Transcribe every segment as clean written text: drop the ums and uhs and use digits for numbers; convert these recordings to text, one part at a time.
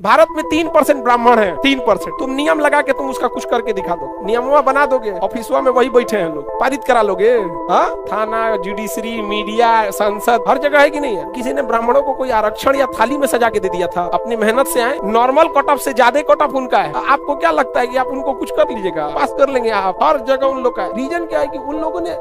भारत में 3% ब्राह्मण है, 3%। तुम नियम लगा के तुम उसका कुछ करके दिखा दो, नियमवा बना दोगे, ऑफिसवा में वही बैठे हैं लोग, पारित करा लोगे। हाँ, थाना, जुडिशरी, मीडिया, संसद, हर जगह है कि नहीं है। किसी ने ब्राह्मणों को कोई आरक्षण या थाली में सजा के दे दिया था, अपनी मेहनत से आए, नॉर्मल कट ऑफ से ज्यादा कट ऑफ उनका है। आपको क्या लगता है कि आप उनको कुछ कर लीजिएगा, पास कर लेंगे आप? हर जगह उन लोग का है। रीजन क्या है कि उन लोगों ने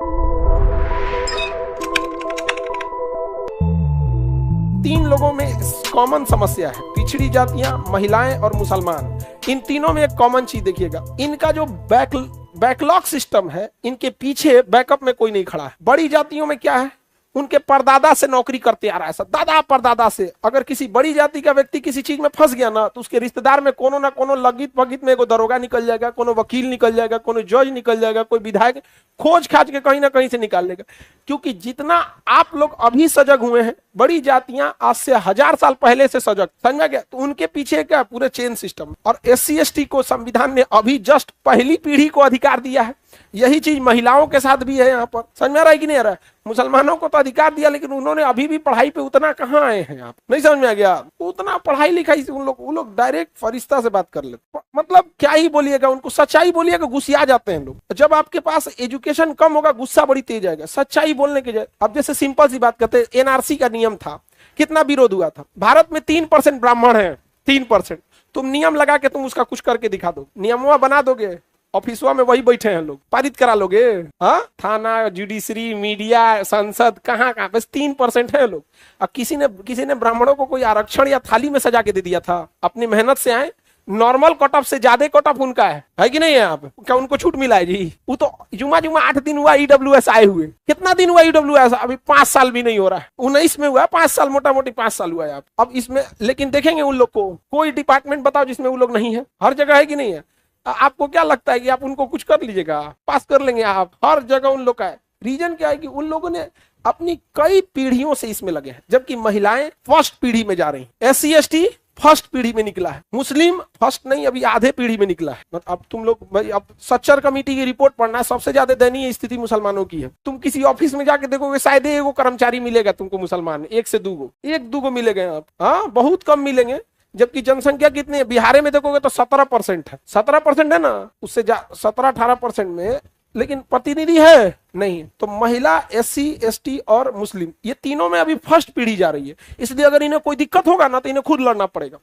3 लोगों में कॉमन समस्या है, पिछड़ी जातियां, महिलाएं और मुसलमान। इन तीनों में एक कॉमन चीज देखिएगा, इनका जो बैकलॉग सिस्टम है, इनके पीछे बैकअप में कोई नहीं खड़ा है। बड़ी जातियों में क्या है, उनके परदादा से नौकरी करते आ रहा है, सब दादा परदादा से। अगर किसी बड़ी जाति का व्यक्ति किसी चीज में फंस गया ना, तो उसके रिश्तेदार में कोनो ना कोनो लगित पगित में एगो दरोगा निकल जाएगा, कोनो वकील निकल जाएगा, कोनो जज निकल जाएगा, कोई विधायक खोज खाज के कहीं ना कहीं से निकाल लेगा। क्योंकि जितना आप लोग अभी सजग हुए हैं, बड़ी जातियां आज से 1000 साल पहले से सजग, समझ में गया? तो उनके पीछे क्या पूरे चेन सिस्टम। और SC/ST को संविधान ने अभी जस्ट पहली पीढ़ी को अधिकार दिया है। यही चीज महिलाओं के साथ भी है यहाँ पर, समझ में आ रहा है कि नहीं आ रहा है? मुसलमानों को तो अधिकार दिया, लेकिन उन्होंने अभी भी पढ़ाई पे उतना कहाँ आए हैं, आप नहीं समझ में आ गया? उतना पढ़ाई लिखाई से वो लोग डायरेक्ट फरिश्ता से बात कर लेते। मतलब क्या ही बोलिएगा, उनको सच्चाई बोलिएगा गुस्सिया जाते हैं लोग। जब आपके पास एजुकेशन कम होगा, गुस्सा बड़ी तेज आएगा, सच्चाई बोलने के जाए। अब जैसे सिंपल सी बात करते हैं, NRC का नियम था, कितना विरोध हुआ था। भारत में 3% ब्राह्मण है, 3%। तुम नियम लगा के तुम उसका कुछ करके दिखा दो, नियमवा बना दोगे, ऑफिसवा में वही बैठे हैं लोग, पारित करा लोगे। हाँ, थाना, जुडिशरी, मीडिया, संसद, कहाँ बस 3% है लोग। अब किसी ने ब्राह्मणों को कोई आरक्षण या थाली में सजा के दे दिया था, अपनी मेहनत से आए, नॉर्मल कट ऑफ से ज्यादा कट ऑफ उनका है कि नहीं है? आप क्या उनको छूट मिला है जी? वो तो जुमा 8 दिन हुआ EWS आए हुए। कितना दिन हुआ EWS? अभी 5 साल भी नहीं हो रहा है, 19 में हुआ 5 साल, मोटा मोटी 5 साल हुआ है। आप अब इसमें लेकिन देखेंगे उन लोग को, कोई डिपार्टमेंट बताओ जिसमें वो लोग नहीं है, हर जगह है कि नहीं है? आपको क्या लगता है कि आप उनको कुछ कर लीजिएगा, पास कर लेंगे आप? हर जगह उन लोग का है। रीजन क्या है कि उन लोगों ने अपनी कई पीढ़ियों से इसमें लगे हैं, जबकि महिलाएं फर्स्ट पीढ़ी में जा रही हैं। SC/ST फर्स्ट पीढ़ी में निकला है, मुस्लिम फर्स्ट नहीं, अभी आधे पीढ़ी में निकला है। अब तुम लोग भाई, अब सच्चर कमेटी की रिपोर्ट पढ़ना है, सबसे ज्यादा दयनीय स्थिति मुसलमानों की है। तुम किसी ऑफिस में जाके देखोगे, शायद एगो कर्मचारी मिलेगा तुमको मुसलमान, 1 से 2 1 2 मिलेंगे आप। हाँ, बहुत कम मिलेंगे, जबकि जनसंख्या कितनी है? बिहार में देखोगे तो 17% है, 17% है ना, उससे 17-18% में, लेकिन प्रतिनिधि है नहीं। तो महिला, SC/ST और मुस्लिम, ये तीनों में अभी फर्स्ट पीढ़ी जा रही है। इसलिए अगर इन्हें कोई दिक्कत होगा ना, तो इन्हें खुद लड़ना पड़ेगा।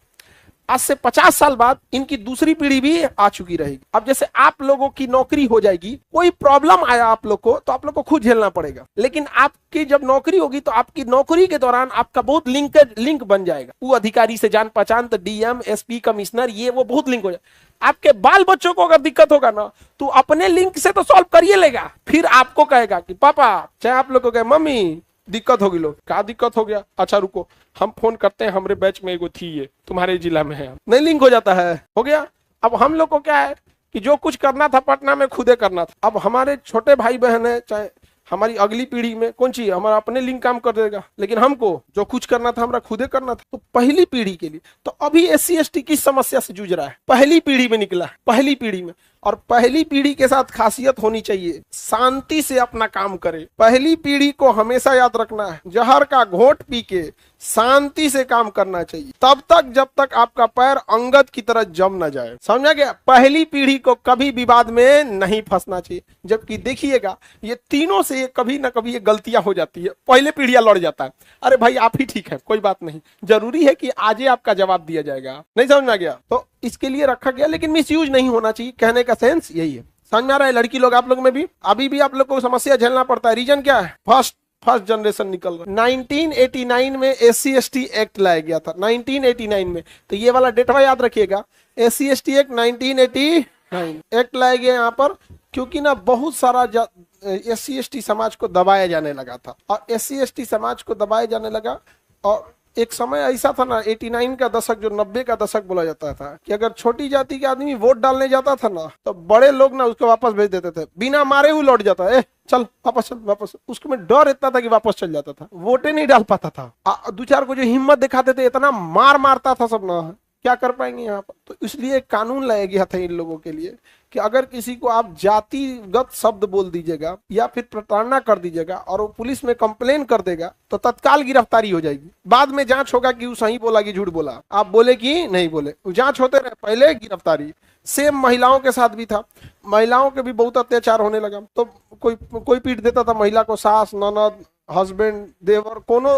आज से 50 साल बाद इनकी दूसरी पीढ़ी भी आ चुकी रहेगी। अब जैसे आप लोगों की नौकरी हो जाएगी, कोई प्रॉब्लम आया आप लोग को, तो आप लोग को खुद झेलना पड़ेगा। लेकिन आपकी जब नौकरी होगी, तो आपकी नौकरी के दौरान आपका बहुत लिंक बन जाएगा। वो अधिकारी से जान पहचान, तो DM, SP, कमिश्नर, ये वो बहुत लिंक हो जाएगा। आपके बाल बच्चों को अगर दिक्कत होगा ना, तो अपने लिंक से तो सॉल्व करिए लेगा, फिर आपको कहेगा कि पापा, चाहे आप लोग को कहे मम्मी दिक्कत होगी, लोग क्या दिक्कत हो गया, अच्छा रुको हम फोन करते हैं, हमारे बैच में एगो थी, ये तुम्हारे जिला में है, नहीं लिंक हो जाता है, हो गया। अब हम लोग को क्या है कि जो कुछ करना था पटना में खुदे करना था। अब हमारे छोटे भाई बहन है, चाहे हमारी अगली पीढ़ी में कौन सी, हमारा अपने लिंक काम कर देगा, लेकिन हमको जो कुछ करना था हमारा खुदे करना था। तो पहली पीढ़ी के लिए तो अभी SC/ST की समस्या से जूझ रहा है, पहली पीढ़ी में निकला है, पहली पीढ़ी में। और पहली पीढ़ी के साथ खासियत होनी चाहिए, शांति से अपना काम करे। पहली पीढ़ी को हमेशा याद रखना है, जहर का घोंट पी के शांति से काम करना चाहिए, तब तक जब तक आपका पैर अंगद की तरह जम न जाए, समझा गया? पहली पीढ़ी को कभी विवाद में नहीं फंसना चाहिए। जबकि देखिएगा, ये तीनों से कभी ना कभी ये गलतियां हो जाती है, पहले पीढ़ियां लड़ जाता है, अरे भाई आप ही ठीक है, कोई बात नहीं, जरूरी है कि आज ही आपका जवाब दिया जाएगा, नहीं समझ में आ गया? तो इसके लिए रखा गया, लेकिन मिसयूज नहीं होना चाहिए, कहने का सेंस यही है। समझ में आ रहा है? लड़की लोग, आप लोग में भी अभी भी आप लोग को समस्या झेलना पड़ता है। रीजन क्या है? फर्स्ट जनरेशन निकल रहा है। 1989 में SC/ST एक्ट लाया गया था, 1989 में। तो ये वाला डेटवा याद रखिएगा, SC/ST एक्ट 1989 एक्ट लाया गया यहाँ पर, क्योंकि ना बहुत सारा SC/ST समाज को दबाया जाने लगा था। और SC/ST समाज को दबाया जाने लगा, और एक समय ऐसा था ना, 89 का दशक, जो 90 का दशक बोला जाता था, कि अगर छोटी जाति के आदमी वोट डालने जाता था ना, तो बड़े लोग ना उसको वापस भेज देते थे, बिना मारे हुए लौट जाता है, चल वापस चल वापस। उसको में डर इतना था कि वापस चल जाता था, वोटे नहीं डाल पाता था। 2-4 को जो हिम्मत दिखाते थे, इतना मारता था सब ना, क्या कर पाएंगे यहाँ पर? तो इसलिए एक कानून लाया गया था इन लोगों के लिए कि अगर किसी को आप जातिगत शब्द बोल दीजिएगा या फिर प्रताड़ना कर दीजिएगा और वो पुलिस में कंप्लेन कर देगा तो तत्काल गिरफ्तारी हो जाएगी। बाद में जांच होगा कि वो सही बोला कि झूठ बोला, आप बोले कि नहीं बोले, जांच होते रहे, पहले गिरफ्तारी। सेम महिलाओं के साथ भी था, महिलाओं के भी बहुत अत्याचार होने लगा। तो कोई पीट देता था महिला को, सास, ननद, हस्बैंड, देवर, कोनो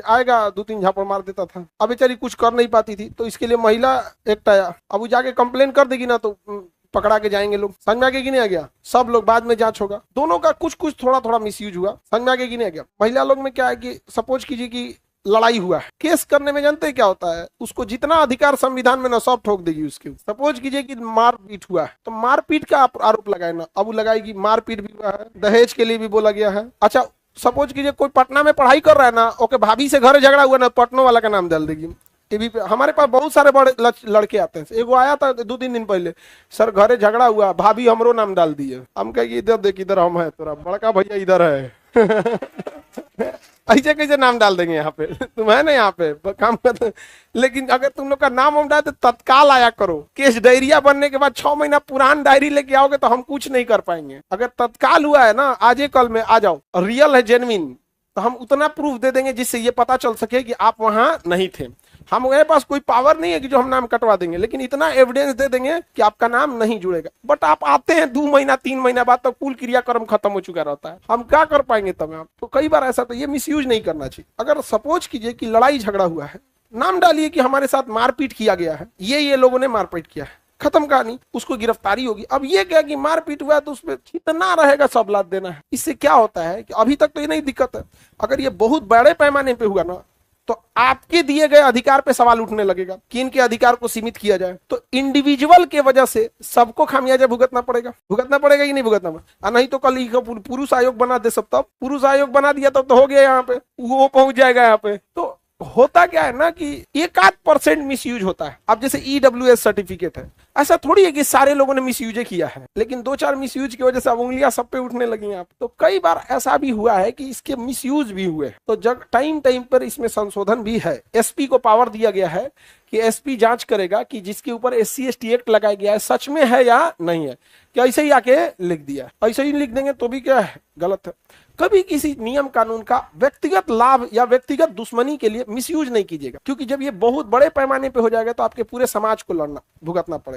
आएगा 2-3 झापड़ मार देता था। अब बेचारी कुछ कर नहीं पाती थी, तो इसके लिए महिला एकटाया, अब वो जाके कंप्लेन कर देगी ना तो पकड़ा के जाएंगे लोग। समझ में आ गया कि नहीं आ गया? सब लोग बाद में जांच होगा। दोनों का कुछ कुछ थोड़ा थोड़ा मिसयूज हुआ। समझ में आ गया कि नहीं आ गया? महिला लोग में क्या है कि सपोज कीजिए कि लड़ाई हुआ है, केस करने में जानते हैं क्या होता है, उसको जितना अधिकार संविधान में ना सब ठोक देगी उसके। सपोज कीजिए कि मारपीट हुआ है तो मारपीट का आरोप लगाए ना, अब लगाएगी मारपीट भी हुआ है, दहेज के लिए भी बोला गया है। अच्छा सपोज कीजिए कोई पटना में पढ़ाई कर रहा है ना, ओके भाभी से घर झगड़ा हुआ ना, पटना वाला का नाम डाल देगी टीवी पे। हमारे पास बहुत सारे बड़े लड़के आते हैं, एगो आया था 2-3 दिन पहले, सर घरे झगड़ा हुआ, भाभी हमरो नाम डाल दिए। हम कहेंगे इधर देख, इधर हम है, तोरा बड़का भैया इधर है। ऐसे कैसे नाम डाल देंगे यहाँ पे? तुम है ना यहाँ पे काम कर। लेकिन अगर तुम लोग का नाम हम डाले तो तत्काल आया करो। केस डायरिया बनने के बाद 6 महीना पुरान डायरी लेके आओगे तो हम कुछ नहीं कर पाएंगे। अगर तत्काल हुआ है ना, आज कल में आ जाओ, रियल है, जेन्युइन, तो हम उतना प्रूफ दे देंगे जिससे ये पता चल सके कि आप वहां नहीं थे। हमारे पास कोई पावर नहीं है कि जो हम नाम कटवा देंगे, लेकिन इतना एविडेंस दे देंगे कि आपका नाम नहीं जुड़ेगा। बट आप आते हैं 2 महीना 3 महीना बाद तो कुल क्रियाक्रम खत्म हो चुका रहता है, हम क्या कर पाएंगे तब? आप तो कई बार ऐसा, तो ये मिसयूज नहीं करना चाहिए। अगर सपोज कीजिए कि लड़ाई झगड़ा हुआ है, नाम डालिए कि हमारे साथ मारपीट किया गया है, ये लोगों ने मारपीट किया है, खत्म कहानी, उसको गिरफ्तारी होगी। अब ये क्या कि मारपीट हुआ तो उसमें कितना रहेगा, सब लाद देना है। इससे क्या होता है कि अभी तक तो ये नहीं दिक्कत है, अगर ये बहुत बड़े पैमाने पे हुआ ना तो आपके दिए गए अधिकार पे सवाल उठने लगेगा कि इनके अधिकार को सीमित किया जाए। तो इंडिविजुअल के वजह से सबको खामियाजा भुगतना पड़ेगा कि नहीं भुगतना पड़ेगा? नहीं तो कल पुरुष आयोग बना दे सब, तब पुरुष आयोग बना दिया तब तो हो गया, यहाँ पे वो पहुंच जाएगा। यहाँ पे तो होता क्या है ना कि 1-8% मिसयूज होता है। अब जैसे EWS सर्टिफिकेट है, ऐसा थोड़ी है कि सारे लोगों ने मिसयूज किया है, लेकिन 2-4 मिसयूज की वजह से अब उंगलियां सब पे उठने लगी हैं। तो कई बार ऐसा भी हुआ है कि इसके मिसयूज भी हुए। तो जब टाइम पर इसमें संशोधन भी है, SP को पावर दिया गया है कि SP जांच करेगा कि जिसके ऊपर SC/ST एक्ट लगाया गया है सच में है या नहीं है। क्या ऐसे ही आके लिख दिया, ऐसे ही लिख देंगे तो भी क्या है, गलत है। कभी किसी नियम कानून का व्यक्तिगत लाभ या व्यक्तिगत दुश्मनी के लिए मिसयूज नहीं कीजिएगा, क्योंकि जब ये बहुत बड़े पैमाने पे हो जाएगा तो आपके पूरे समाज को लड़ना भुगतना पड़ेगा।